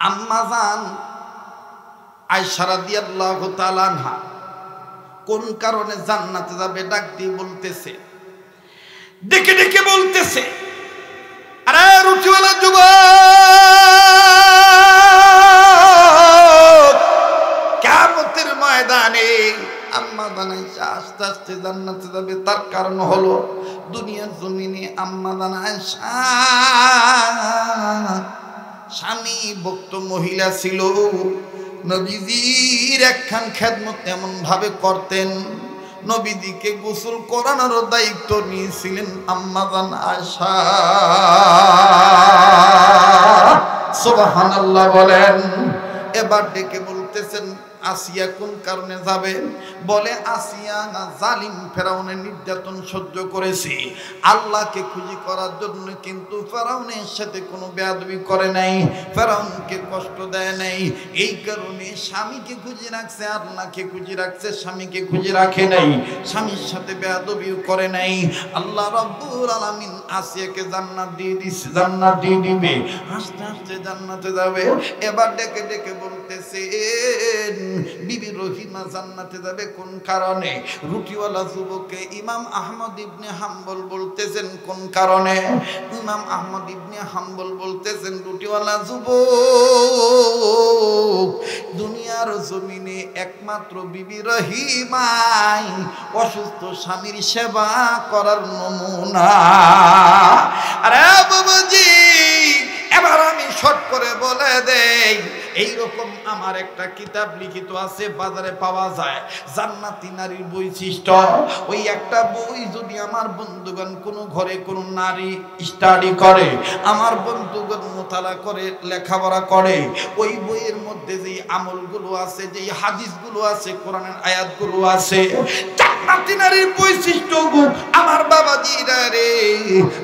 আম্মা জান আয়েশা রাদিয়াল্লাহু তাআলা আনহা কোন কারণে জান্নাতে যাবে ডাক দিয়ে বলতেছে, ডেকে ডেকে বলতেছে, আরে রুচিওয়ালা যুবক, কিয়ামতের ময়দানে আম্মা জান আয়েশা আস্তে আস্তে জান্নাতে যাবে। তার কারণ হলো দুনিয়ার জমিনে আম্মা জান আয়েশা স্বামী ভক্ত মহিলা ছিল। নবীজির একখান খেদমত এমন ভাবে করতেন, নবীজিকে গোসল করানোর দায়িত্ব নিয়েছিলেন আম্মা জান আয়েশা। সুবহানাল্লাহ বলেন। এবার ডেকে বলতেছেন, আসিয়া কোন কারণে যাবে? বলে আসিয়া না জালিম ফেরাউনের নির্যাতন সহ্য করেছে আল্লাহকে খুশি করার জন্য, কিন্তু ফেরাউনের সাথে কোনো বেয়াদবি করে নাই, ফেরাউনকে কষ্ট দেয় নাই। এই কারণে স্বামীকে খুশি রাখছে, আল্লাহকে খুশি রাখছে, স্বামীকে খুশি রাখে নাই, স্বামীর সাথে বেয়াদবিও করে নাই। আল্লাহ রাব্বুল আলামিন আসিয়াকে জান্নাত দিয়ে দিছে, জান্নাত দিয়ে দিবে, আস্তে আস্তে জান্নাতে যাবে। এবার ডেকে ডেকে বলতেছে, বিবি রহিমা জান্নাতে যাবে কোন কারণে? রুটিওয়ালা যুবককে ইমাম আহমদ ইবনে হাম্বল বলতেছেন কোন কারণে? ইমাম আহমদ ইবনে হাম্বল বলতেছেন, রুটিওয়ালা যুবক, দুনিয়ার জমিনে একমাত্র বিবি রহিমাই অসুস্থ স্বামীর সেবা করার নমুনা। আরে বাবাজি, এবার আমি শর্ট করে বলে দেই, এইরকম আমার একটা কিতাব লিখিত আছে, বাজারে পাওয়া যায়, জান্নাতি নারীর বৈশিষ্ট্য। ওই একটা বই যদি আমার বন্ধুগণ কোনো ঘরে কোনো নারী স্টাডি করে, আমার বন্ধুগণ মোতালা করে, লেখাপড়া করে, ওই বইয়ের মধ্যে যে আমলগুলো আছে, যে হাদিসগুলো আছে, কোরআনের আয়াতগুলো আছে, জান্নাতি নারীর বৈশিষ্ট্য আমার বাবাজিরা রে,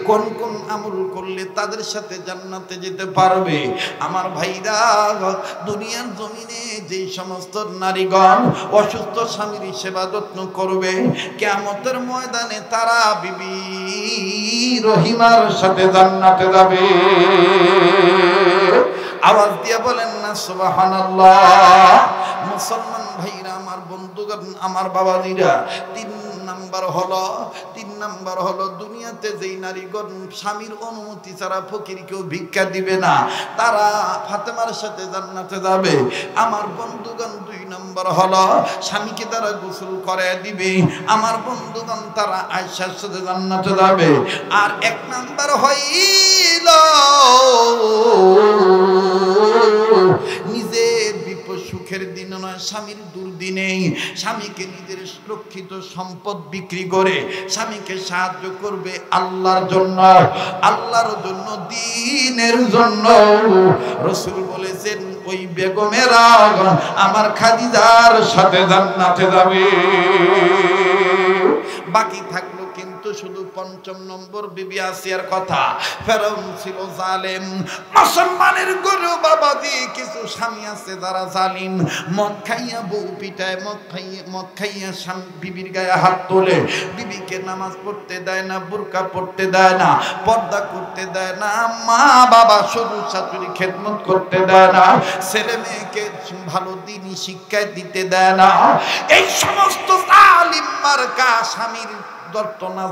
কোন কোন আমল করলে তাদের সাথে জান্নাতে যেতে পারবে। আমার ভাইরা, দুনিয়ার জমিনে যে সমস্ত নারীগণ অসুস্থ স্বামীর সেবা যত্ন করবে, কিয়ামতের ময়দানে তারা বিবি রহিমার সাথে জান্নাতে যাবে। আওয়াজ দিয়ে বলেন না সুবহানাল্লাহ। মুসলমান ভাইরা, আমার বন্ধুগণ, আমার বাবাজিরা, তিন নাম্বার হলো দুনিয়াতে যেই নারীগণ স্বামীর অনুমতি ছাড়া ফকিরকেও ভিক্ষা দিবে না, তারা ফাতেমার সাথে জান্নাতে যাবে। আমার বন্ধুগণ, 2 নম্বর হলো স্বামীকে তারা গোসল করে দিবে, আমার বন্ধুগণ, তারা আয়েশার সাথে জান্নাতে যাবে। আর 1 নম্বর হইল নিজের বিপদ সুখের দিন নয়, স্বামীর দুর্দিনে স্বামীকে নিজের সুরক্ষিত সম্পদ বিক্রি করে স্বামীকে সাহায্য করবে আল্লাহর জন্য, আল্লাহর জন্য, দ্বীনের জন্য। রাসূল বলেছেন, ওই বেগমেরা আমার খাদিজার সাথে জান্নাতে যাবে। বাকি থাকলো কিন্তু শুধু 5ম নম্বর বিবি আসিয়ার কথা। ফেরাউন ছিল জালেম। মুসলমানের গরু বাবাজি কিছু স্বামী আছে যারা জালিম, মদ খাইয়া বউ পিটায়, মদ খাইয়া স্বামী বিবির গায়ে হাত তোলে, বিবিকে নামাজ পড়তে দেয় না, বুরকা পড়তে দেয় না, পর্দা করতে দেয় না, মা বাবা শ্বশুর শাশুড়ি খেদমত করতে দেয় না, ছেলে মেয়েকে ভালো দিনই শিক্ষা দিতে দেয় না। এই সমস্ত জালিম মার্কা স্বামীর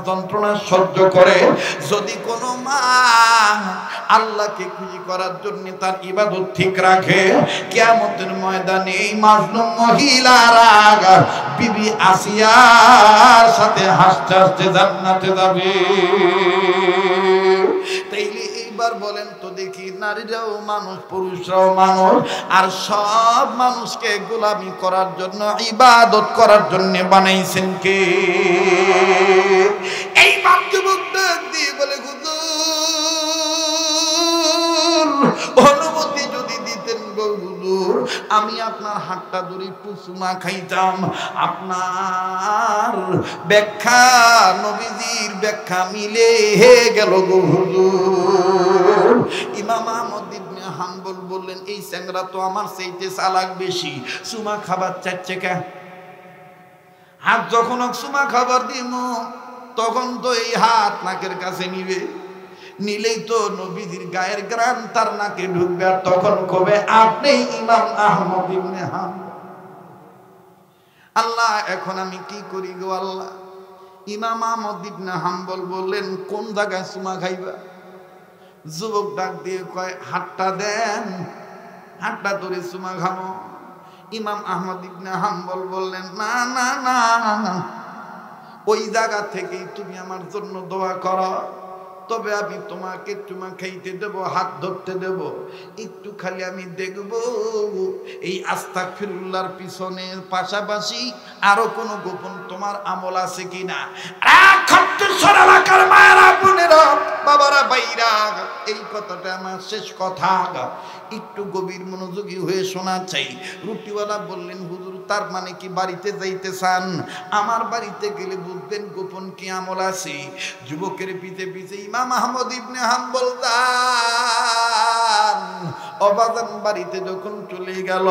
যন্ত্রণা সহ্য করে যদি কোনো মা আল্লাহকে খুশি করার জন্য তার ইবাদত ঠিক রাখে, কিয়ামতের ময়দানে এই মাজলুম মহিলারা বিবি আসিয়ার সাথে হাসতে হাসতে জান্নাতে যাবে। তাইলে এইবার বলেন তো দেখি, নারীরাও মানুষ, পুরুষরাও মানুষ, আর সব মানুষকে গোলামি করার জন্য, ইবাদত করার জন্য বানাইছেন কে? এই যুবক দিয়ে বলে, হুজুর অনুমতি যদি দিতেন গো হুজুর, আমি আপনার হাতটা ধরে একটু চুমা খাইতাম। আপনার ব্যাখ্যা নবীজির ব্যাখ্যা মিলে গেল গো হুজুর। ইমাম আহমদ ইবনে হাম্বল বললেন, এই চ্যাংরা তো আমার চাইতে চালাক বেশি, চুমা খাবার চাচ্ছে কে? হাত যখন চুমা খাবার দিব তখন তো এই হাত নাকের কাছে নিবে, নিলেই তো নবীজির গায়ের গ্রাম তার নাকে ঢুকবে, আর তখন কবে আপনি ইমাম আহমদ ইবনে হাম্বল। আল্লাহ এখন আমি কি করি গো আল্লাহ? ইমাম আহমদ ইবনে হাম্বল বললেন, কোন জায়গায় চুমা খাইবা? যুবক ডাক দিয়ে কয়, হাতটা দেন, হাতটা ধরে চুমা খাবো। ইমাম আহমদ ইবনে হাম্বল বললেন, না না না, ওই জায়গা থেকেই তুমি আমার জন্য দোয়া করো, তবে আমি তোমাকে চুমা খাইতে দেব, হাত ধরতে দেব, একটু খালি আমি দেখব এই আস্তাগফিরুল্লাহর পিছনের পাশাপাশি আরো কোনো গোপন তোমার আমল আছে কিনা। এলাকার মায়েরা বোনেরা বাবারা বাইরা, এই কথাটা আমার শেষ কথা, একটু গভীর মনোযোগী হয়ে শোনা চাই। রুটিওয়ালা বললেন, হুজুর তার মানে কি বাড়িতে যাইতে চান? আমার বাড়িতে গেলে বুঝবেন গোপন কি আমল আছে। যুবকের পিছে পিছে ইমাম আহমদ ইবনে হাম্বল যান। অবাজান বাড়িতে যখন চলে গেল,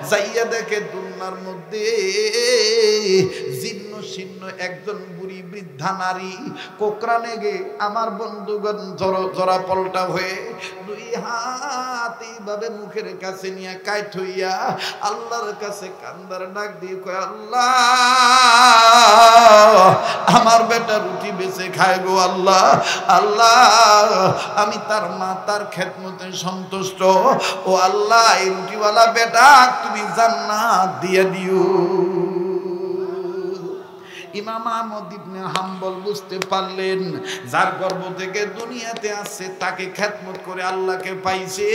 যাইয়া দেখে দুনিয়ার মধ্যে জীর্ণ শীর্ণ একজন বুড়ি বৃদ্ধা নারী কোকরানে গে আমার বন্ধুগণ জরা পল্টা হয়ে দুই হাত এইভাবে মুখের কাছে নিয়ে কাইট হইয়া আল্লাহর কাছে কান্দার ডাক দিয়ে কয়, আল্লাহ আমার বেটা রুটি বেঁচে খায় গো আল্লাহ, আল্লাহ আমি তার মা তার খেদমতে সন্তুষ্ট, ও আল্লাহ এই রুটিওয়ালা বেটা তুমি জান্নাত দিয়ে দিও। ইমাম আহমদ ইবনে হাম্বল বুঝতে পারলেন, যার গর্ভ থেকে দুনিয়াতে আসছে তাকে খেদমত করে আল্লাহকে পাইছে,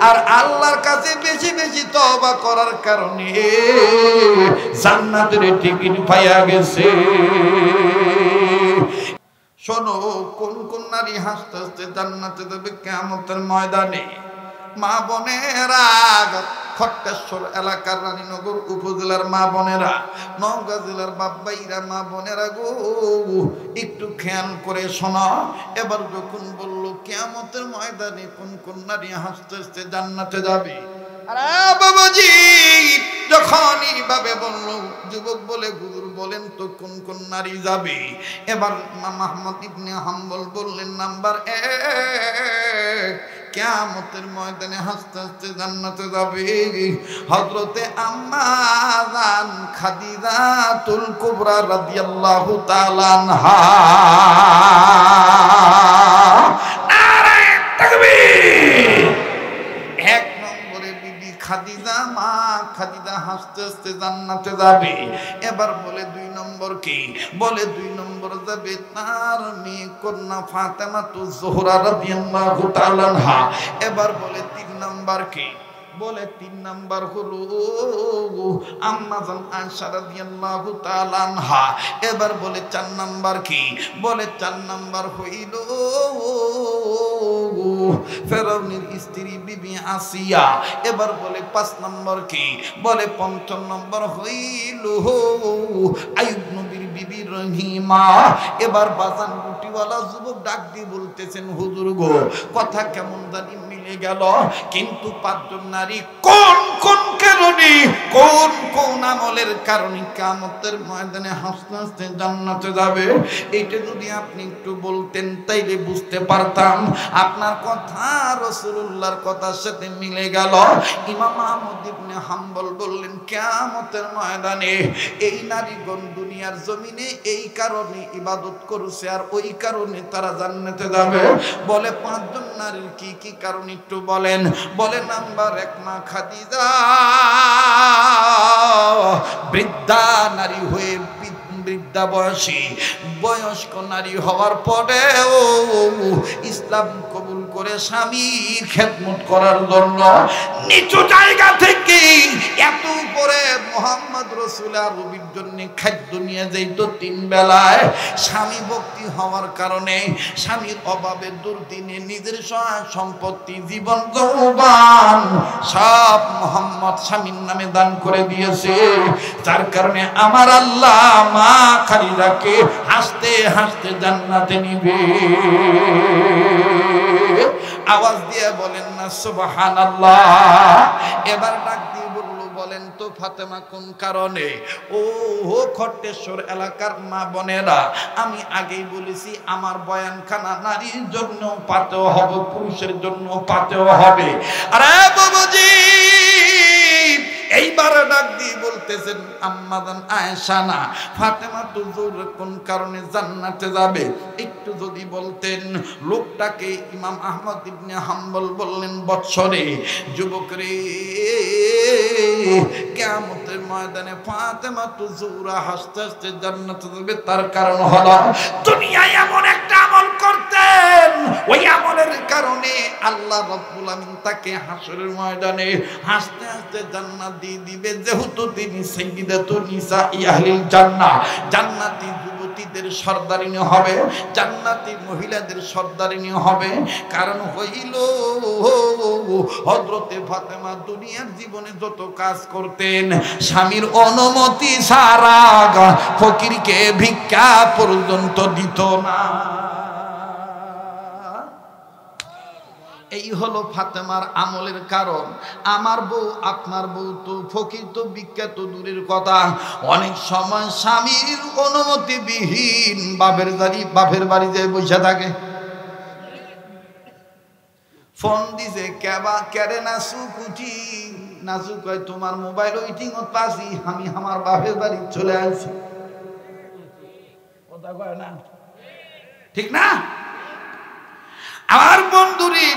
আর আল্লাহর কাছে বেশি বেশি তওবা করার কারণে জান্নাতের টিকিট পাইয়া গেছে। শোনো, কোন কোন নারী হাসতে হাসতে জান্নাতে যাবে কিয়ামতের ময়দানে? মা বোনেরা, খট্টেশ্বর এলাকার রানীনগর উপজেলার মা বোনেরা, নওগাঁ জেলার বাপ্পাইরা মা বোনেরা গো, একটু খেয়াল করে শোনা। এবার যখন বললো কিয়ামতের ময়দানে কোন কোন নারী হাসতে হাসতে জান্নাতে যাবে, আরে বাবাজি যখন এইভাবে বললো, যুবক বলে, হুজুর বলেন তো কোন কোন নারী যাবে? এবার ইমাম আহমদ ইবনে হাম্বল বললেন, নাম্বার 1, কিয়ামতের ময়দানে হাসতে হাসতে জান্নাতে যাবে হযরতে আম্মা জান খাদিজাতুল কুবরা রাদিয়াল্লাহু তাআলা আনহা। নারে তাকবীর! এক নম্বরে বিবি খাদিজা, মা খাদিজা হাসতে হাসতে জান্নাতে যাবে। এবার বলে 2 নম্বর কি? বলে 2 নম্বর যাবে তার মেয়ে কন্যা ফাতেমাতুজ জোহরা রাদিয়াল্লাহু তাআলা আনহা। এবার বলে 3 নম্বর কি? বলে 3 নম্বর হলো আম্মা জান আয়েশা রাদিয়াল্লাহু তাআলা আনহা। এবার বলে 4 নম্বর কি? বলে 4 নম্বর হইল ফেরাউনের স্ত্রী বিবি আসিয়া। এবার বলে 5 নম্বর কি? বলে 5 নম্বর হইল আইয়ুব নবীর বিবি রহিমা। এবার বাজান রুটিওয়ালা যুবক ডাক দিয়ে বলতেছেন, হুজুর গো কথা কেমন জানি মিলে গেল, কিন্তু 5 জন নারী কোন কোন কারণে, কোন কোন আমলের কারণে কিয়ামতের ময়দানে হাসতে হাসতে জান্নাতে যাবে, এটা যদি আপনি একটু বলতেন তাইলে বুঝতে পারতাম। আপনার কথা রাসূলুল্লাহর কথার সাথে মিলে গেল। ইমাম আহমদ ইবনে হাম্বল বললেন, কিয়ামতের ময়দানে এই নারীগণ দুনিয়ার জমিনে এই কারণে ইবাদত করছে, আর ওই কারণে তারা জান্নাতে যাবে। বলে 5 জন নারীর কি কি কারণ একটু বলেন? বলে নাম্বার 1, মা খাদিজা বৃদ্ধা নারী হয়ে, বৃদ্ধা বয়সী বয়স্ক নারী হওয়ার পরেও ইসলাম কবুল করে স্বামীর খেদমত করার জন্য নিচু জায়গা থেকে এত উপরে মুহাম্মদ রাসূল আরবির জন্য খাদ্য নিয়ে যাইত 3 বেলায়। স্বামী ভক্তি হওয়ার কারণে স্বামীর অভাবে দুর্দিনে নিজের সহায় সম্পত্তি, জীবন যৌবন সব মুহাম্মদ স্বামীর নামে দান করে দিয়েছে। যার কারণে আমার আল্লাহ মা খাদিজাকে হাসতে হাসতে জান্নাতে নিবে। আওয়াজ দিয়ে বলেন না সুবহানাল্লাহ। এবার ডাক দিয়ে বলল, বলেন তো তো ফাতেমা কোন কারণে? ও খট্টেশ্বর এলাকার মা বোনেরা, আমি আগেই বলেছি আমার বয়ানখানা নারীর জন্য পাতেও হবে, পুরুষের জন্য পাতেও হবে। আরে বাবাজি, এইবার ডাক দিয়ে বলতেছেন আম্মাজান আয়েশা না ফাতেমা তুজুর কোন কারণে জান্নাতে যাবে একটু যদি বলতেন। লোকটাকে ইমাম আহমদ ইবনে হাম্বল বললেন, বৎসরে যুবক রে, কিয়ামতের ময়দানে ফাতেমা তুজুরা হাসতে হাসতে জান্নাতে যাবে, তার কারণ হলো দুনিয়ায় এমন একটা আমল করতেন, ওই আমলের কারণে আল্লাহ রাব্বুল আমিন তাকে হাসরের ময়দানে হাসতে হাসতে জান্নাত দিয়ে দিবে, যেহেতু তিনি সাইয়্যিদাতুন নিসা আহলিল জান্নাহ, জান্নাতি যুবতীদের সর্দারিনী হবে, জান্নাতি মহিলাদের সর্দারিনী হবে। কারণ হইল হযরতে ফাতেমা দুনিয়ার জীবনে যত কাজ করতেন স্বামীর অনুমতি ছাড়া ফকিরকে ভিক্ষা পর্যন্ত দিত না। এই হলো ফাতেমার আমলের কারণ। আমার বউ আপনার বউ তো ফকির তো বিখ্যাত দূরের কথা, অনেক সময় স্বামীর অনুমতি বিহীন বাপের বাড়ি যে বসে থাকে। ফোন দিছে কেবা কেরে নাসু কুচি নাসু কয় তোমার মোবাইল ওয়েটিং পাচ্ছি, আমি আমার বাপের বাড়ি চলে আসছি। কথা কয় না, ঠিক না? আমার বন্ধুরি,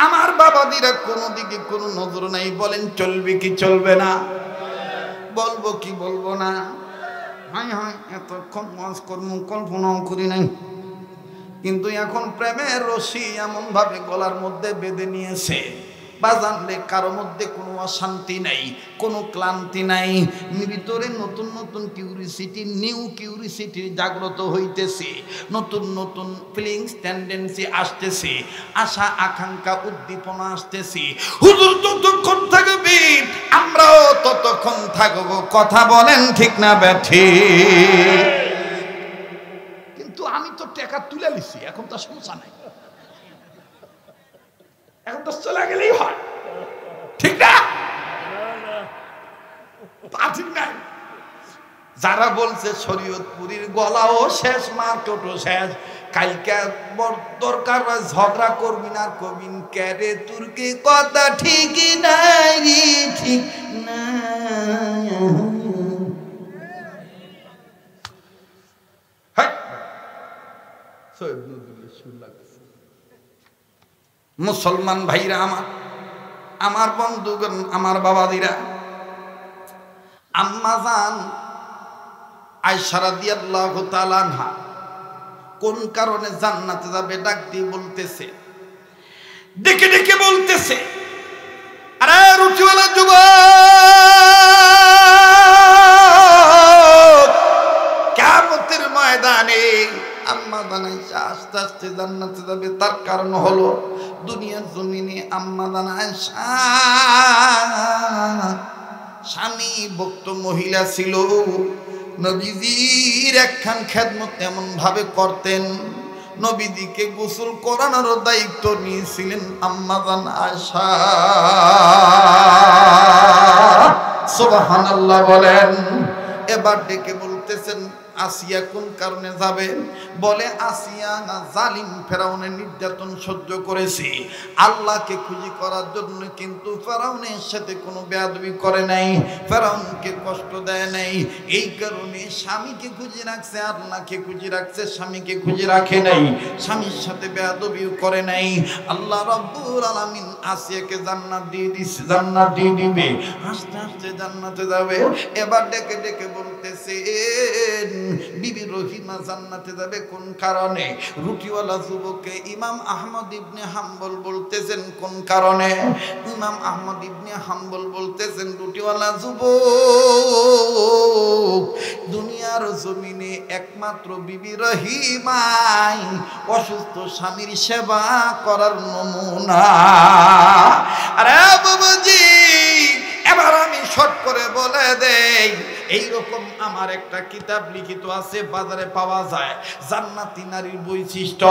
আমার বাবাদিরা কোনো দিকে কোনো নজর নাই, বলেন চলবে কি চলবে না, বলবো কি বলবো না। হয় হয় এতক্ষণ ওয়াজ কর্ম কল্পনাও করি নাই, কিন্তু এখন প্রেমের রশি এমন ভাবে গলার মধ্যে বেঁধে নিয়েছে, বাজানলে কারো মধ্যে কোনো অশান্তি নাই, কোনো ক্লান্তি নাই, ভিতরে নতুন নতুন কিউরিসিটি, নিউ কিউরিসিটি জাগ্রত হইতেছে, নতুন নতুন ফিলিংস টেন্ডেন্সি আসতেছে, আশা আকাঙ্ক্ষা উদ্দীপনা আসতেছে। হুজুর যতক্ষণ থাকবে আমরাও ততক্ষণ থাকবো, কথা বলেন ঠিক না ব্যাঠি? কিন্তু আমি তো টাকা তুলে নিছি, এখন তো সমস্যা নাই, এখন তো চলে গেলেই হয়, ঠিক না? ঠিক নাই? যারা বলছে শরীয়তপুরীর গলাও শেষ, মার্কেটও শেষ, কালকে দরকার ঝগড়া করবি না, কবিন ক্যারে তুর্কি কথা ঠিকই নাই, ঠিক না? মুসলমান ভাইরা আমার বন্ধুগণ, আমার বাবাদিরা, আম্মা জান আয়েশা রাদিয়াল্লাহু তাআলা আনহা কোন কারণে জান্নাতে যাবে ডাক দিয়ে বলতেছে, ডেকে ডেকে বলতেছে, আরে রুচিওয়ালা যুবক, কিয়ামতের ময়দানে আম্মা জান আয়েশা আস্তে আস্তে জান্নাতে যাবে, তার কারণ হলো দুনিয়ার জমিনে আম্মা জান আয়েশা স্বামী ভক্ত মহিলা ছিল, নবীজির একখান খেদমত এমন ভাবে করতেন, নবীজিকে গোসল করানোর দায়িত্ব নিয়েছিলেন আম্মা জান আয়েশা। সুবহানাল্লাহ বলেন। এবার ডেকে বলতেছেন, আসিয়া কোন কারণে যাবে? বলে আসিয়া না জালিম ফেরাউনের নির্যাতন সহ্য করেছে আল্লাহকে খুশি করার জন্য, কিন্তু ফেরাউনের সাথে কোনো বেয়াদবি করে নাই, ফেরাউনকে কষ্ট দেয় নাই, এই কারণে স্বামীকে খুশি রাখছে, আল্লাহকে খুশি রাখছে, স্বামীকে খুশি রাখে নাই, স্বামীর সাথে বেয়াদবিও করে নাই। আল্লাহ রাব্বুল আলামিন আসিয়াকে জান্নাত দিয়ে দিছে, জান্নাত দিয়ে দিবে, আস্তে আস্তে জান্নাতে যাবে। এবার ডেকে ডেকে বলতেছে বিবি রহিমা জান্নাতে যাবে কোন কারণে? রুটিওয়ালা যুবককে ইমাম আহমদ ইবনে হাম্বল বলতেছেন কোন কারণে? ইমাম আহমদ ইবনে হাম্বল বলতেছেন রুটিওয়ালা যুবক, দুনিয়ার জমিনে একমাত্র বিবি রহিমাই অসুস্থ স্বামীর সেবা করার নমুনা। আরে বাবাজি, এবার আমি শর্ট করে বলে দেই, এইরকম আমার একটা কিতাব লিখিত আছে, বাজারে পাওয়া যায়, জান্নাতি নারীর বৈশিষ্ট্য।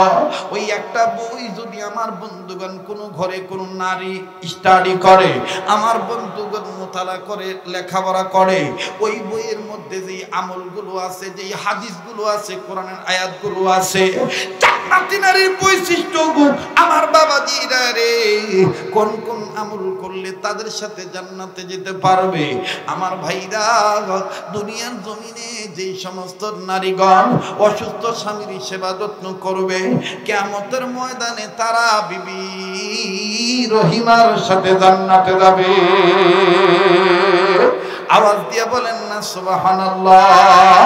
ওই একটা বই যদি আমার বন্ধুগণ কোনো ঘরে কোনো নারী স্টাডি করে, আমার বন্ধুগণ মোতালা করে লেখাপড়া করে, ওই বইয়ের মধ্যে যে আমলগুলো আছে, যে হাদিসগুলো আছে, কোরআনের আয়াতগুলো আছে, জান্নাতি নারীর বৈশিষ্ট্য আমার বাবাজিরা রে, কোন কোন আমল করলে তাদের সাথে জান্নাতে যেতে পারবে। আমার ভাইরা, দুনিয়ার জমিনে যে সমস্ত নারীগণ অসুস্থ স্বামীর সেবা যত্ন করবে, কিয়ামতের ময়দানে তারা বিবি রহিমার সাথে জান্নাতে যাবে। আওয়াজ দিয়ে বলেন না সুবহানাল্লাহ।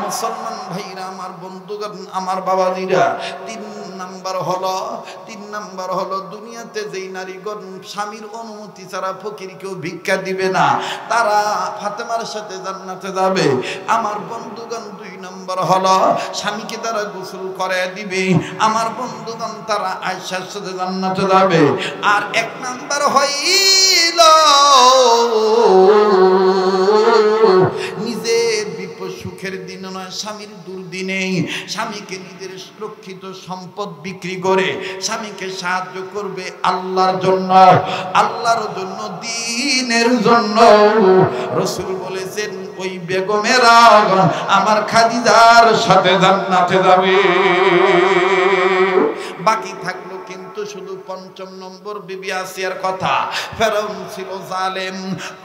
মুসলমান ভাইরা, আমার বন্ধুগণ, আমার বাবাজিরা, তিন নাম্বার হলো দুনিয়াতে যেই নারীগণ স্বামীর অনুমতি ছাড়া ফকিরকেও ভিক্ষা দিবে না, তারা ফাতেমার সাথে জান্নাতে যাবে। আমার বন্ধুগণ, 2 নম্বর হলো স্বামীকে তারা গোসল করে দিবে, আমার বন্ধুগণ, তারা আয়েশার সাথে জান্নাতে যাবে। আর 1 নম্বর হইল নিজের বিপদ সুখের দিন নয়, স্বামীর দুর্দিনে স্বামীকে নিজের সুরক্ষিত সম্পদ বিক্রি করে স্বামীকে সাহায্য করবে আল্লাহর জন্য, আল্লাহর জন্য, দ্বীনের জন্য। রাসূল বলেছেন, ওই বেগমেরা আমার খাদিজার সাথে জান্নাতে যাবে। বাকি থাকলো কিন্তু শুধু 5 নম্বর বিবি আসিয়ার কথা। ফেরাউন ছিল জালেম।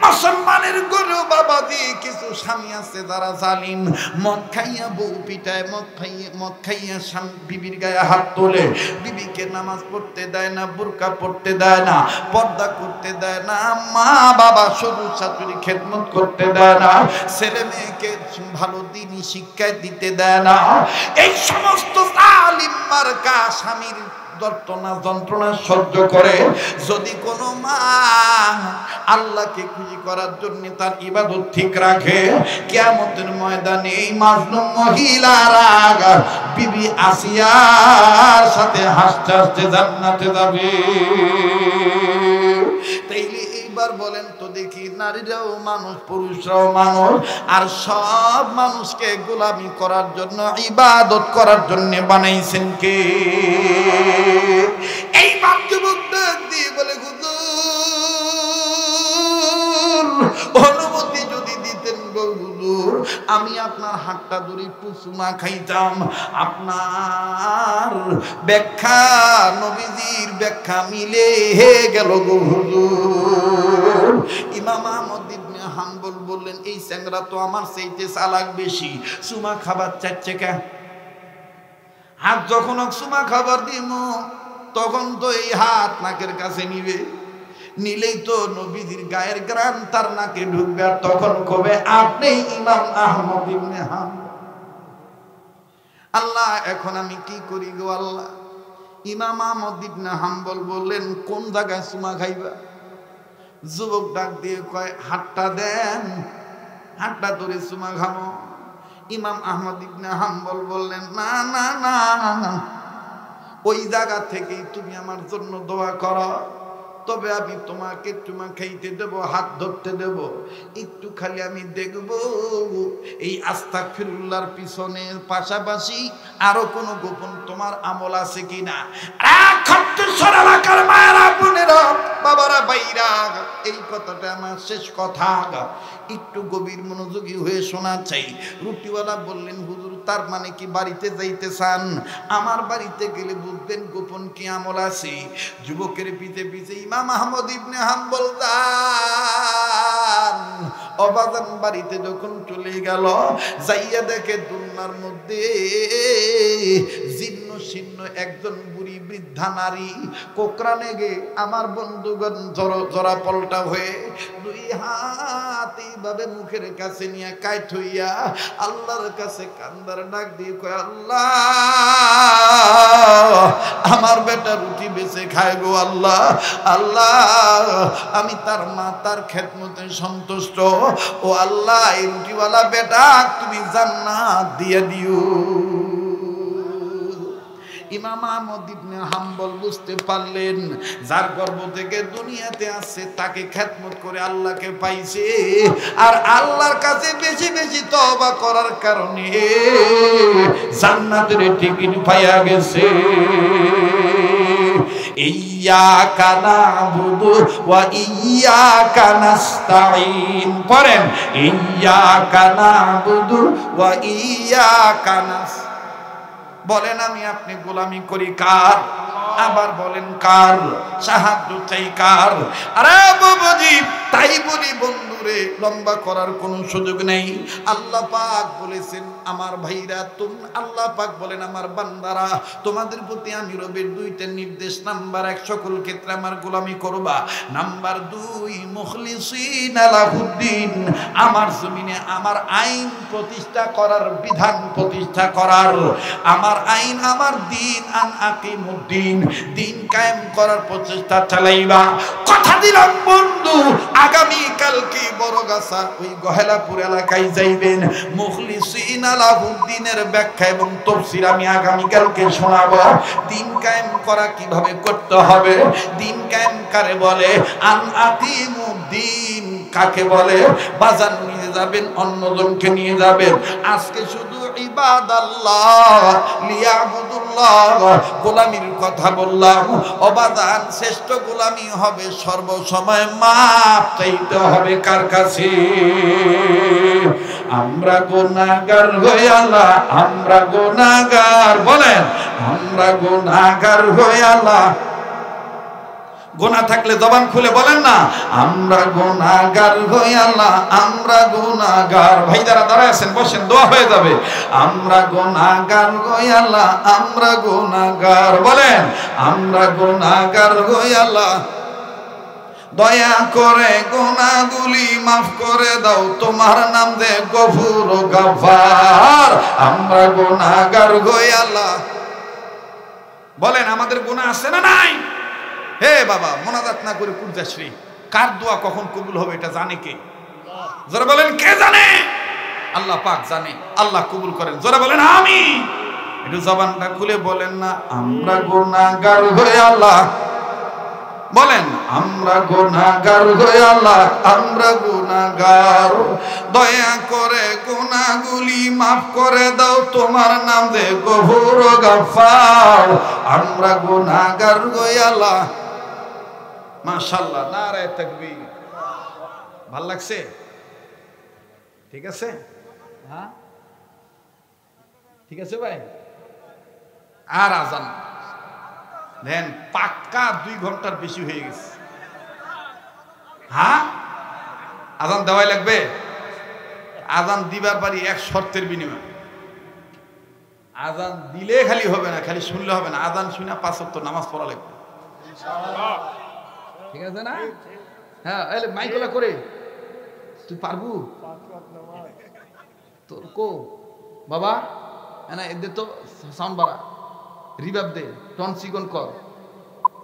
মুসলমানের গরু বাবাজি, কিছু স্বামী আছে যারা জালিম, মদ খাইয়া বউ পিটায়, মদ খাইয়া বিবির গায়ে হাত তোলে, বিবিকে নামাজ পড়তে দেয় না, বুরকা পড়তে দেয় না, পর্দা করতে দেয় না, মা বাবা শ্বশুর শাশুড়ি খেদমত করতে দেয় না, ছেলে মেয়েকে ভালো দিনই শিক্ষা দিতে দেয় না। এই সমস্ত জালিম মার্কা স্বামীর যন্ত্রণা সহ্য করে যদি কোনো মা আল্লাহকে খুশি করার জন্য তার ইবাদত ঠিক রাখে, কিয়ামতের ময়দানে এই মাজলুম মহিলারা বিবি আসিয়ার সাথে হাসতে হাসতে জান্নাতে যাবে। তাইলে এইবার বলেন তো দেখি, নারীরাও মানুষ, পুরুষরাও মানুষ, আর সব মানুষকে গোলামি করার জন্য, ইবাদত করার জন্য বানাইছেন কে? এই যুবক দিয়ে বলে, হুজুর অনুমতি যদি দিতেন গো হুজুর, আমি আপনার হাতটা ধরে পুসুমা খাইতাম। আপনার ব্যাখ্যা নবীজির ব্যাখ্যা মিলে গেল গো হুজুর। ইমাম আহমদ ইবনে হাম্বল বললেন, এই চ্যাংরা তো আমার চাইতে চালাক বেশি, সুমা খাবার চাচ্ছে কে? হাত যখন সুমা খাবার দিব তখন তো এই হাত নাকের কাছে নিবে, নিলেই তো নবীজির গায়ের গ্রাম তার নাকে ঢুকবে, আর তখন কবে আপনি ইমাম আহমদ ইবনে হাম্বল। আল্লাহ, এখন আমি কি করি গো আল্লাহ? ইমাম আহমদ ইবনে হাম্বল বললেন, কোন জায়গায় সুমা খাইবা? যুবক ডাক দিয়ে কয়, হাতটা দেন, হাতটা ধরে সুমা খাবো। ইমাম আহমদ ইবনে হাম্বল বললেন, না না না, ওই জায়গা থেকেই তুমি আমার জন্য দোয়া করো, তবে আমি তোমাকে চুমা খাইতে দেব, হাত ধরতে দেব, একটু খালি আমি দেখব এই আস্তাগফিরুল্লাহর পিছনের পাশাপাশি আরো কোনো গোপন তোমার আমল আছে কিনা। এলাকার মায়েরা, বোনেরা, বাবারা, ভাইরা, এই কথাটা আমার শেষ কথা, একটু গভীর মনোযোগী হয়ে শোনা চাই। রুটিওয়ালা বললেন, হুজুর তার মানে কি বাড়িতে যাইতে চান? আমার বাড়িতে গেলে বুঝবেন গোপন কি আমল আছে। যুবকের পিছে পিছে ইমাম আহমদ ইবনে হাম্বল যান। অবাজান বাড়িতে যখন চলে গেল, যাইয়া দেখে দুনিয়ার মধ্যে জীর্ণ শীর্ণ একজন বুড়ি বৃদ্ধা নারী কোকরানে গে আমার বন্ধুগণ জরা পলটা হয়ে 2 হাত এইভাবে মুখের কাছে নিয়ে কাইট হইয়া আল্লাহর কাছে কান্দার ডাক দিয়ে কয়, আল্লাহ আমার বেটা রুটি বেঁচে খায় গো আল্লাহ, আল্লাহ আমি তার মা তার খেদমতে সন্তুষ্ট, ও আল্লাহ এই রুটিওয়ালা বেটা তুমি জান্নাত দিয়ে দিও। ইমাম আহমদ ইবনে হাম্বল বুঝতে পারলেন, যার গর্ভ থেকে দুনিয়াতে আসছে তাকে খেদমত করে আল্লাহকে পাইছে, আর আল্লাহর কাছে বেশি বেশি তওবা করার কারণে জান্নাতের টিকিট পাইয়া গেছে। ইয়্যাকা না'বুদু ওয়া ইয়্যাকা নাস্তাঈন। পড়েন ইয়্যাকা না'বুদু ওয়া ইয়্যাকা নাস্তাঈন। বলেন আমি আপনি গোলামি করি কার? আবার বলেন কার? সাহায্য চাই কার? আরে বাবাজি, তাই বলি বন্ধুরে, লম্বা করার কোনো সুযোগ নেই। আল্লাহ পাক বলেছেন আমার ভাইরা, আল্লাহ পাক বলেন আমার বান্দারা, তোমাদের প্রতি আমি রবের দুইটা নির্দেশ। নাম্বার 1, সকল ক্ষেত্রে আমার গোলামি করবা। নাম্বার 2, মুখলিসিনা লাহুদ্দিন, আমার জমিনে আমার আইন প্রতিষ্ঠা করার, বিধান প্রতিষ্ঠা করার, আমার আইন, আমার দিন, আন আকিমুদ্দিন, দিন কায়েম করার প্রচেষ্টা চালাইবা। কথা দিলাম বন্ধু, আগামী কালকে বড়গাছা ওই গহেলাপুর এলাকায় যাইবেন। মুখলিসিনা লাহুদ্দিনের ব্যাখ্যা এবং তাফসীর আমি আগামী কালকে শোনাবো। দিন কায়েম করা কিভাবে করতে হবে, দিন কায়েম কারে বলে, আন আকিমুদ্দিন কাকে বলে, বাজার নিয়ে যাবেন, অন্যজনকে নিয়ে যাবেন। আজকে শুধু ইবাদাল্লাহ লিয়াবুদুল্লাহ গোলামির কথা বললাম। অবাদান শ্রেষ্ঠ গোলামি হবে সর্বসময় মাপ চাইতে হবে কার কাছে? আমরা গুনাহগার হই আল্লাহ, আমরা গুনাহগার, বলেন আমরা গুনাহগার হই আল্লাহ। গুনাহ থাকলে জবান খুলে বলেন না, আমরা গুনাহগার হই আল্লাহ, আমরা গুনাহগার। ভাই যারা দাঁড়ায় আছেন বসেন, দোয়া হয়ে যাবে। আমরা গুনাহগার হই আল্লাহ, আমরা গুনাহগার, বলেন আমরা গুনাহগার হই আল্লাহ। দয়া করে গুনাহগুলি মাফ করে দাও, তোমার নাম দে গফুর ও গাফার। আমরা গুনাহগার হই আল্লাহ। বলেন আমাদের গুনাহ আছে না নাই? হে বাবা, মোনাজাত না করে কুরজাশ্রী, কার দোয়া কখন কবুল হবে এটা জানে কে? যারা বলেন কে জানে? আল্লাহ পাক জানে। আল্লাহ কবুল করেন। যারা বলেন আমি, একটু জবানটা খুলে বলেন না, আমরা গুনাহগার হই আল্লাহ। বলেন আমরা গুনাহগার হই আল্লাহ, আমরা গুনাহগার। দয়া করে গুনাহগুলি মাফ করে দাও, তোমার নাম দে গফুর ও গাফফার। আমরা গুনাহগার হই আল্লাহ। মাশাআল্লাহ, নারায়ে তাকবীর। ভাল লাগছে? ঠিক আছে? হ্যাঁ ঠিক আছে ভাই। আর আজান দেন, পাক্কা 2 ঘন্টার বেশি হয়ে গেছে। হ্যাঁ আজান দেওয়াই লাগবে। আজান দিবার পারি এক শর্তের বিনিময়ে। আজান দিলে খালি হবে না, খালি শুনলে হবে না, আজান শুনে 5 ওয়াক্ত নামাজ পড়া লাগবে। ঠিক আছে না? হ্যাঁ, এলে মাইকলা করে তুই পারবু তোর কো বাবা, না এদের তো সাউন্ড বাড়া, রিভাব দে, টন চিকন কর,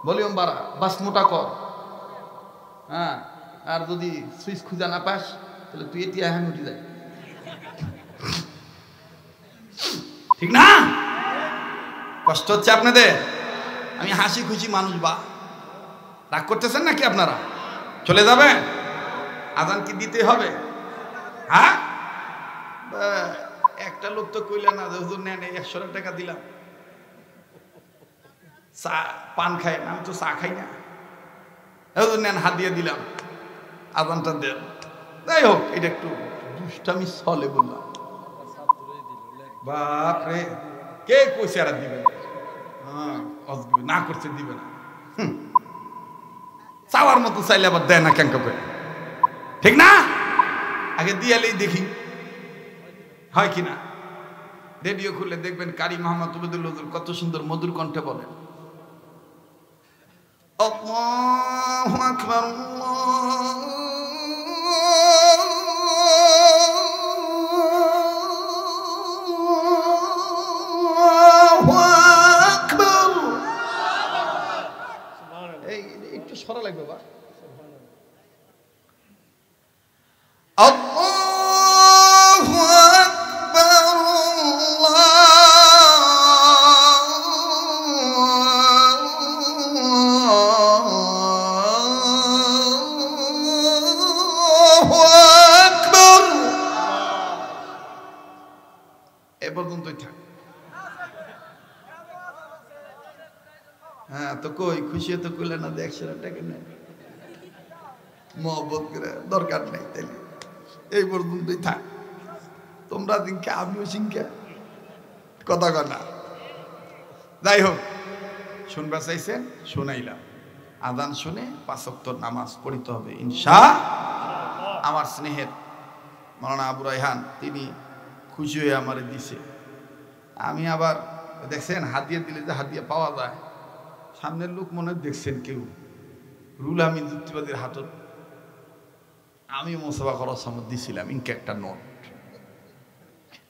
ভলিউম বাড়া, বাস মোটা কর। হ্যাঁ, আর যদি সুইচ খুঁজা না পাস তাহলে তুই এটি হ্যাঁ উঠে যায়। ঠিক না? কষ্ট হচ্ছে আপনাদের? আমি হাসি খুশি মানুষ, বা রাগ করতেছেন নাকি আপনারা? চলে যাবে? আজান কি দিতে হবে? হ্যাঁ, একটা লোক তো কইলে না যে হুজুর নেন 100 টাকা দিলাম, চা পান খাই না, আমি তো চা খাই না, হুজুর নেন হাত দিয়ে দিলাম, আজানটা দেন। যাই হোক, এটা একটু দুষ্টামি চলে বললাম। বাপরে, কে কইছে আর দিবে না? হ্যাঁ, না করছে দিবে না। চাওয়ার মতো চাইলে আবার দেয় না কেন করে? ঠিক না? আগে দিয়ালেই দেখি হয় কিনা। রেডিও খুলে দেখবেন কারি মোহাম্মদ উবেদুল হুজুর কত সুন্দর মধুর কণ্ঠে বলেন, আল্লাহু আকবার, আল্লাহু আকবার। এই একটু সরা লাগবে বা। আল্লাহু আকবার, আল্লাহু আকবার। এ পর্যন্তই থাক। হ্যাঁ তো কই খুশি তো কইলে না 100 টাকা নেই মহব্বত করে দরকার নেই তাইলে এই পর্যন্তই থাক তোমরা দিনকে আমিও সিংকে কথা কনা যাই হোক শুনবা চাইছেন শুনাইলাম আজান শুনে 5 ওয়াক্ত নামাজ পড়িতে হবে ইনশাআল্লাহ আমার স্নেহের মাওলানা আবু রায়হান তিনি খুশি হয়ে আমারে দিছে আমি আবার দেখছেন হাদিয়া দিলে যে হাদিয়া পাওয়া যায় সামনের লোক মনে দেখছেন কেউ রুল আমিন যুক্তিবাদীর হাতত আমি মোসাফা করার সময় দিছিলাম ইনকে একটা নোট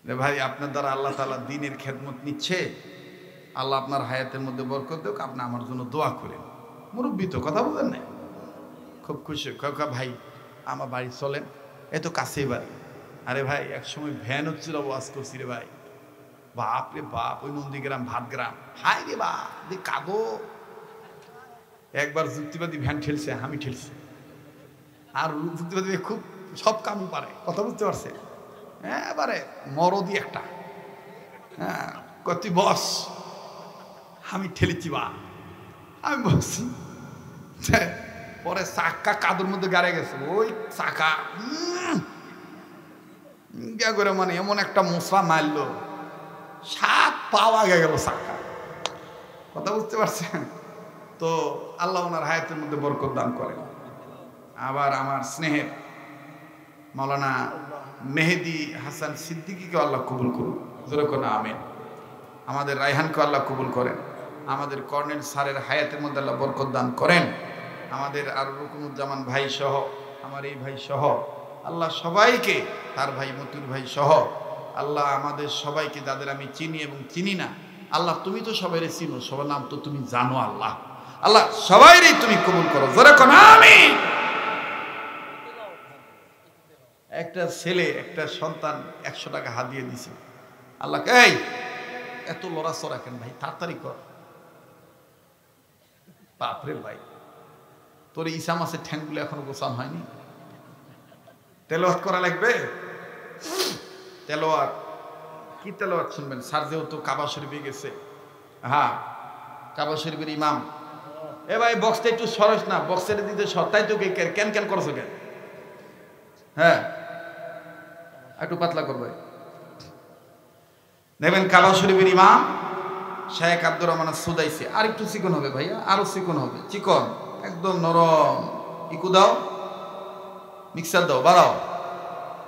যে ভাই আপনার দ্বারা আল্লাহ তাআলা দ্বীনের খেদমত নিচ্ছে আল্লাহ আপনার হায়াতের মধ্যে বরকত দেখ আপনি আমার জন্য দোয়া করেন মুরব্বী তো কথা বলেন না খুব খুশি কাকা ভাই আমার বাড়ি চলেন এত কাছেই বাড়ি আরে ভাই একসময় ভ্যান হচ্ছিল ওয়াজ করছি রে ভাই বাপ রে বাপ ওই নন্দীগ্রাম ভাতগ্রাম হাই রে বাপ দি কাঁদো একবার যুক্তিবাদী ভ্যান ঠেলছে আমি ঠেলছি আর যুক্তিবাদী খুব সব কামই পারে কথা বুঝতে পারছে হ্যাঁ এবারে মরদি একটা হ্যাঁ কত বস আমি ঠেলেছি বা আমি বসছি পরে চাক্কা কাদুর মধ্যে গাড়ে গেছে ওই চাকা করে মানে এমন একটা মশলা মারলো 7 পা আগে গেল চাক্কা কথা বুঝতে পারছেন তো আল্লাহ ওনার হায়াতের মধ্যে বরকত দান করেন আবার আমার স্নেহের মাওলানা মেহেদি হাসান সিদ্দিকীকে আল্লাহ কবুল করুন যেরকম আমিন আমাদের রায়হানকে আল্লাহ কবুল করেন আমাদের কর্নেল স্যারের হায়াতের মধ্যে আল্লাহ বরকত দান করেন আমাদের আর রুকনুজ্জামান ভাই সহ আমার এই ভাই সহ আল্লাহ সবাইকে তার ভাই মতুর ভাই সহ আল্লাহ আমাদের সবাইকে যাদের আমি চিনি এবং চিনি না আল্লাহ তুমি তো সবাইরে চিনো সবার নাম তো তুমি জানো আল্লাহ আল্লাহ সবাইরই তুমি কবুল করো যেরকম আমিন একটা ছেলে একটা সন্তান 100 টাকা হাদিয়ে দিছে আল্লাহকে এই এত লড়াচড়া কেন ভাই তাড়াতাড়ি কর বাপরে ভাই তোর ঈসা মাসের ঠ্যাংগুলো এখনো গোছানো হয়নি তেলাওয়াত করা লাগবে তেলাওয়াত কি তেলাওয়াত শুনবেন স্যার যেহেতু কাবা শরীফে গেছে হ্যাঁ কাবা শরীফের ইমাম এ ভাই বক্সটা একটু সরস না বক্সের দিতে সত্তাই তো কেন কেন করছো কেন হ্যাঁ একটু পাতলা করবে দেখবেন কাবা শরীফের ইমাম শায়েখ আব্দুর রহমান সুদাইসি আর একটু চিকন হবে ভাইয়া আরো চিকন হবে চিকন একদম নরম ইকু দাও মিক্সার দাও বাড়াও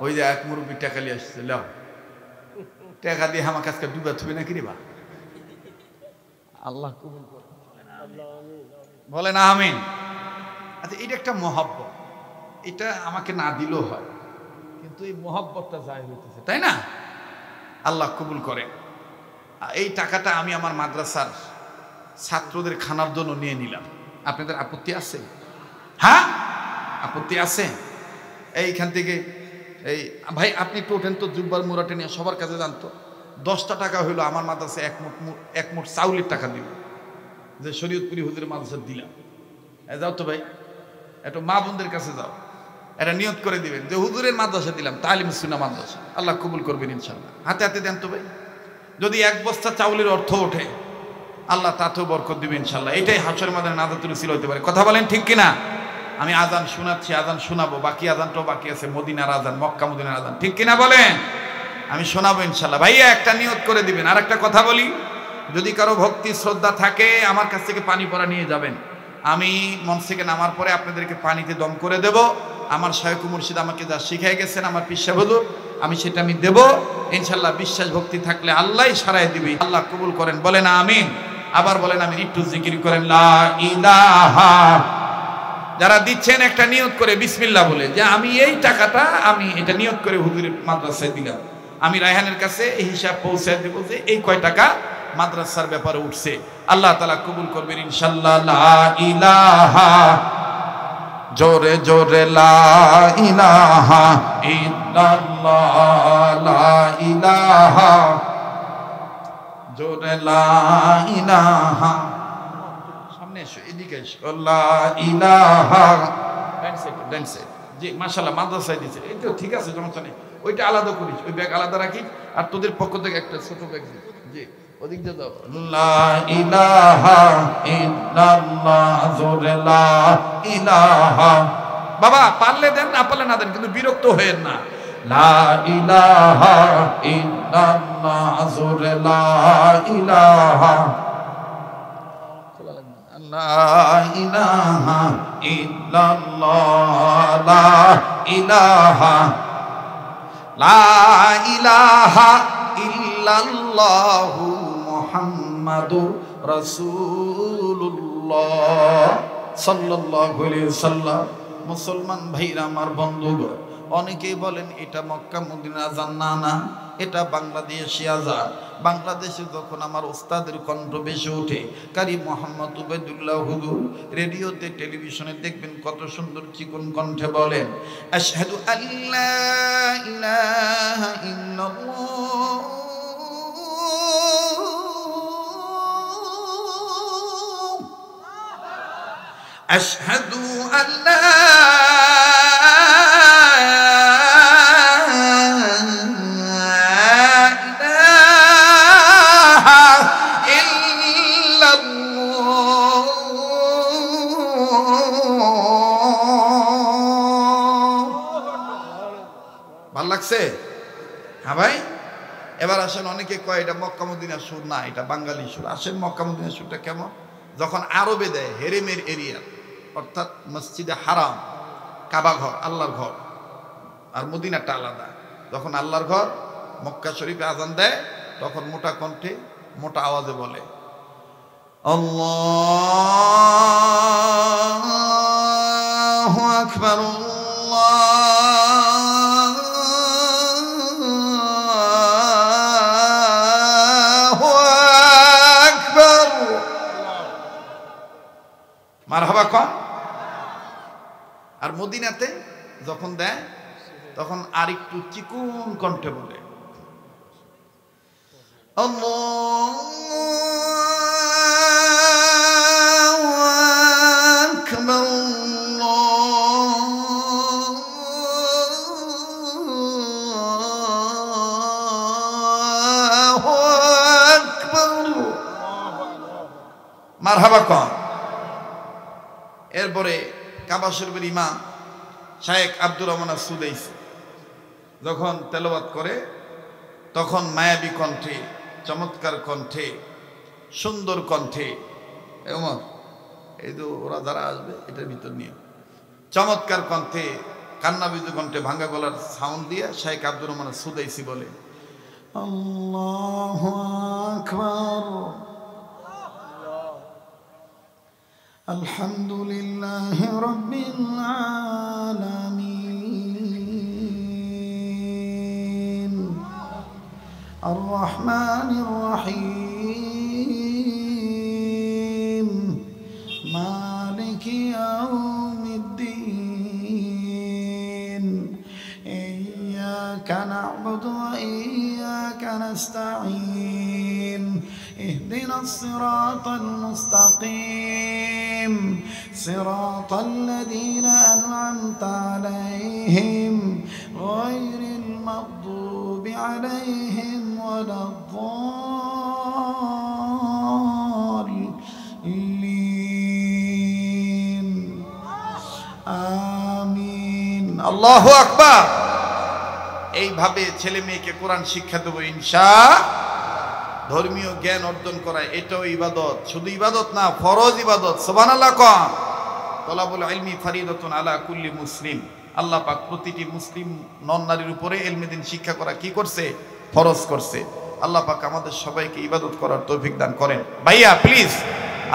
ওই যে এক মুরব্বী টাকা নিয়ে আসছে লাও টাকা দিয়ে আমার কাছকে ডুবা থুবে নাকি রে বা আল্লাহ কবুল করে বলেন আমিন আচ্ছা এটা একটা মহব্বত এটা আমাকে না দিলেও হয় কিন্তু এই মহব্বতটা যায় হইতেছে তাই না আল্লাহ কবুল করে এই টাকাটা আমি আমার মাদ্রাসার ছাত্রদের খানার জন্য নিয়ে নিলাম আপনাদের আপত্তি আছে হ্যাঁ আপত্তি আছে এইখান থেকে এই ভাই আপনি একটু ওঠেন তো জুব্বার মুরাটে নিয়ে সবার কাছে জানতো 10টা টাকা হইলো আমার মাদ্রাসায় এক মোট চাউলের টাকা দিল যে শরীয়তপুরি হুজুরের মাদ্রাসা দিলাম যাও তো ভাই একটু মা বোনদের কাছে যাও এটা নিয়ত করে দিবেন যে হুজুরের মাদ্রাসা দিলাম তালিম সুন্নাহ মাদ্রাসা আল্লাহ কবুল করবেন ইনশাআল্লাহ হাতে হাতে দেন তো ভাই যদি 1 বস্তা চাউলের অর্থ ওঠে আল্লাহ তাতেও বরকত দিবেন ইনশাআল্লাহ এটাই হাসরের মধ্যে নাজাতুল উসিলা হতে পারে কথা বলেন ঠিক কিনা আমি আজান শোনাচ্ছি আজান শোনাবো বাকি আজানটাও বাকি আছে মদিনার আজান মক্কা মদিনার আজান ঠিক কিনা বলেন আমি শোনাবো ইনশাআল্লাহ ভাইয়া একটা নিয়ত করে দিবেন আর একটা কথা বলি যদি কারো ভক্তি শ্রদ্ধা থাকে আমার কাছ থেকে পানি পড়া নিয়ে যাবেন আমি মঞ্চ থেকে নামার পরে আপনাদেরকে পানিতে দম করে দেব আমার শায়খ মুর্শিদ আমাকে যা শিখিয়ে গেছেন আমার পীর সাহেব হুজুর আমি সেটা আমি দেব ইনশাআল্লাহ বিশ্বাস ভক্তি থাকলে আল্লাহই সারায় দিবে আল্লাহ কবুল করেন বলেন আমিন আবার বলেন আমিন একটু জিকির করেন লা ইলাহা যারা দিচ্ছেন একটা নিয়ত করে বিসমিল্লাহ বলে যে আমি এই টাকাটা আমি এটা নিয়ত করে হুজুরের মাদ্রাসায় দিলাম আমি রায়হানের কাছে এই হিসাব পৌঁছায় দেব যে এই কয় টাকা মাদ্রাসার ব্যাপারে উঠছে আল্লাহ তাআলা কবুল করবেন ইনশাআল্লাহ লা ইলাহা জোরে জোরে লা ইলাহা ইল্লাল্লাহ লা ইলাহা জোরে লা ইলাহা সামনে এসো এদিকে এসো লা ইলাহা ড্যান্সে জি মাশাআল্লাহ মাদ্রাসায় দিয়েছে এই তো ঠিক আছে সমস্যা নেই ওইটা আলাদা করিস ওই ব্যাগ আলাদা রাখি আর তোদের পক্ষ থেকে একটা ছোট ব্যাগ জি ওদিক দিয়ে দাও। লা ইলাহা ইল্লাল্লাহ, জোরে লা ইলাহা। বাবা পারলে দেন, না পারলে না দেন, কিন্তু বিরক্ত হয়েন না। লা ইলাহা ইল্লাল্লাহ, জোরে লা ইলাহা। লা ইলাহা ইল্লাল্লাহ, লা ইলাহা, লা ইলাহা ইল্লাল্লাহু মুহাম্মাদুর রাসূলুল্লাহ সাল্লাল্লাহু আলাইহি সাল্লাম। মুসলমান ভাইরা আমার, বন্ধুগণ, অনেকেই বলেন এটা মক্কা মদিনা আযান। না না, এটা বাংলাদেশি আযান। বাংলাদেশে যখন আমার ওস্তাদের কণ্ঠ বেশি ওঠে, কারি মোহাম্মদ উবাইদুল্লাহ হুজুর রেডিওতে টেলিভিশনে দেখবেন কত সুন্দর চিকন কণ্ঠে বলেন, আশহাদু আল্লা ইলাহা ইল্লাল্লাহ, আশহাদু আল্লা লাগছে। হ্যাঁ ভাই, এবার আসেন, অনেকে কয় এটা মক্কা মদিনার সুর। না, এটা বাঙালি সুর। আসেন, মক্কা মদিনার সুরটা কেমন? যখন আরবে দেয়, হেরেমের এরিয়া, অর্থাৎ মসজিদে হারাম, কাবা ঘর, আল্লাহর ঘর, আর মদিনাটা আলাদা। যখন আল্লাহর ঘর মক্কা শরীফে আজান দেয়, তখন মোটা কণ্ঠে মোটা আওয়াজে বলে, আল্লাহু আকবার, মারহাবা কন। আর মদিনাতে যখন দেয়, তখন আর একটু চিকুন কণ্ঠে বলে, আল্লাহু আকবার, আল্লাহু আকবার, মারহাবা কন। এরপরে কাবা শরীফের ইমাম শায়েখ আব্দুর রহমান সুদাইসি যখন তেলাওয়াত করে, তখন মায়াবী কণ্ঠে, চমৎকার কণ্ঠে, সুন্দর কণ্ঠে, এমন এই যে ওরা যারা আসবে এটার ভিতর নিয়ে চমৎকার কণ্ঠে, কান্নাবিজু কণ্ঠে, ভাঙ্গা গলার সাউন্ড দিয়ে শায়েখ আব্দুর রহমান সুদাইসি বলে, আল্লাহু আকবার, আলহামদুলিল্লাহি রাব্বিল আলামিন, আর রহমানির রহিম, মালিকি ইয়াউমিদ্দিন, ইয়্যাকা না'বুদু ওয়া ইয়্যাকা নাস্তাঈন, اهدنا الصراط المستقيم، صراط الذين أنعمت عليهم غير المغضوب عليهم ولا الضالين آمين। الله أكبر। এইভাবে ছেলে মেয়েকে কোরআন শিক্ষা দেব ইনশাআল্লাহ। ধর্মীয় জ্ঞান অর্জন করা এটাও ইবাদত, শুধু ইবাদত না, ফরজ ইবাদত। সুবহানাল্লাহ কোন। তলাবুল ইলমি ফরিদাতুন আলা কুল্লি মুসলিম। আল্লাহ পাক প্রতিটি মুসলিম নন নারীর উপরে ইলমে দ্বীন শিক্ষা করা কি করছে? ফরজ করছে। আল্লাহ পাক আমাদের সবাইকে ইবাদত করার তৌফিক দান করেন। ভাইয়া প্লিজ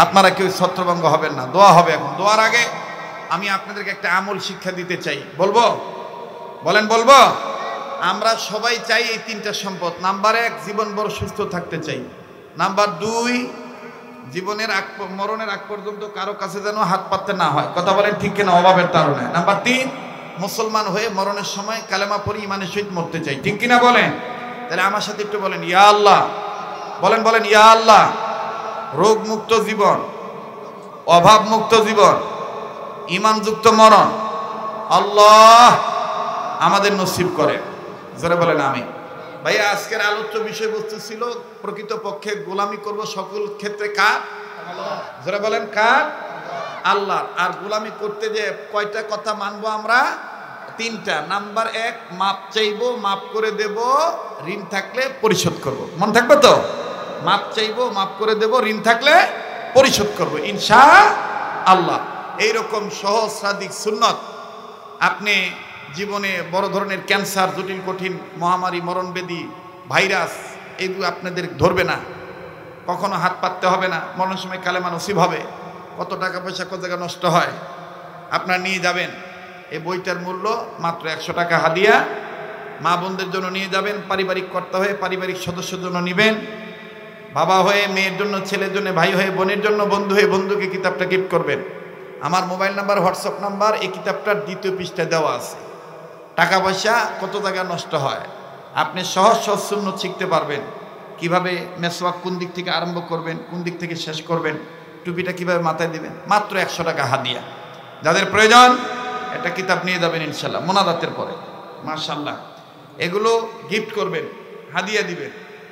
আপনারা কেউ ছত্রভঙ্গ হবেন না, দোয়া হবে এখন। দোয়ার আগে আমি আপনাদেরকে একটা আমল শিক্ষা দিতে চাই। বলবো? বলেন বলবো? আমরা সবাই চাই এই তিনটা সম্পদ। নাম্বার 1, জীবন বড় সুস্থ থাকতে চাই। নাম্বার 2, জীবনের মরণের আগ পর্যন্ত কারো কাছে যেন হাত পাততে না হয়। কথা বলেন ঠিক কিনা? অভাবের কারণে। নাম্বার 3, মুসলমান হয়ে মরণের সময় কালেমা পড়ে ইমানের সহিত মরতে চাই। ঠিক কিনা বলেন? তাহলে আমার সাথে একটু বলেন, ইয়া আল্লাহ। বলেন বলেন, ইয়া আল্লাহ। রোগ মুক্ত জীবন, অভাব মুক্ত জীবন, ইমানযুক্ত মরণ আল্লাহ আমাদের নসিব করে। জোরে বলেন আমিন। ভাইয়া আজকের আলোচ্য বিষয়বস্তু ছিল প্রকৃতপক্ষে গোলামি করব সকল ক্ষেত্রে কার? যারা বলেন কার? আল্লাহ। আর গোলামি করতে যে কয়টা কথা মানবো আমরা? তিনটা। নাম্বার 1, মাপ চাইবো, মাপ করে দেব, ঋণ থাকলে পরিশোধ করব। মন থাকবে তো? মাপ চাইবো, মাপ করে দেব, ঋণ থাকলে পরিশোধ করব ইনশাআল্লাহ। এইরকম সহস্রাধিক সুন্নত। আপনি জীবনে বড় ধরনের ক্যান্সার, জটিল কঠিন মহামারী, মরণবেদী, ভাইরাস, এগুলো আপনাদের ধরবে না, কখনো হাত পাততে হবে না। মরণের সময় কালেমা নসিব হবে। কত টাকা পয়সা কত জায়গা নষ্ট হয়, আপনারা নিয়ে যাবেন। এই বইটার মূল্য মাত্র 100 টাকা হাদিয়া। মা বোনদের জন্য নিয়ে যাবেন, পারিবারিক কর্তা হয়ে পারিবারিক সদস্যের জন্য নেবেন, বাবা হয়ে মেয়ের জন্য, ছেলের জন্য, ভাই হয়ে বোনের জন্য, বন্ধু হয়ে বন্ধুকে কিতাবটা গিফট করবেন। আমার মোবাইল নাম্বার, হোয়াটসঅ্যাপ নাম্বার এই কিতাবটার 2য় পৃষ্ঠায় দেওয়া আছে। টাকা পয়সা কত জায়গা নষ্ট হয়, আপনি সহজ সহজ সুন্নত শিখতে পারবেন। কিভাবে মেসওয়াক কোন দিক থেকে আরম্ভ করবেন, কোন দিক থেকে শেষ করবেন, টুপিটা কিভাবে মাথায় দিবেন, মাত্র 100 টাকা হাদিয়া। যাদের প্রয়োজন একটা কিতাব নিয়ে যাবেন ইনশাল্লাহ, মোনাজাতের পরে। মাশাআল্লাহ, এগুলো গিফট করবেন, হাদিয়া দিবেন।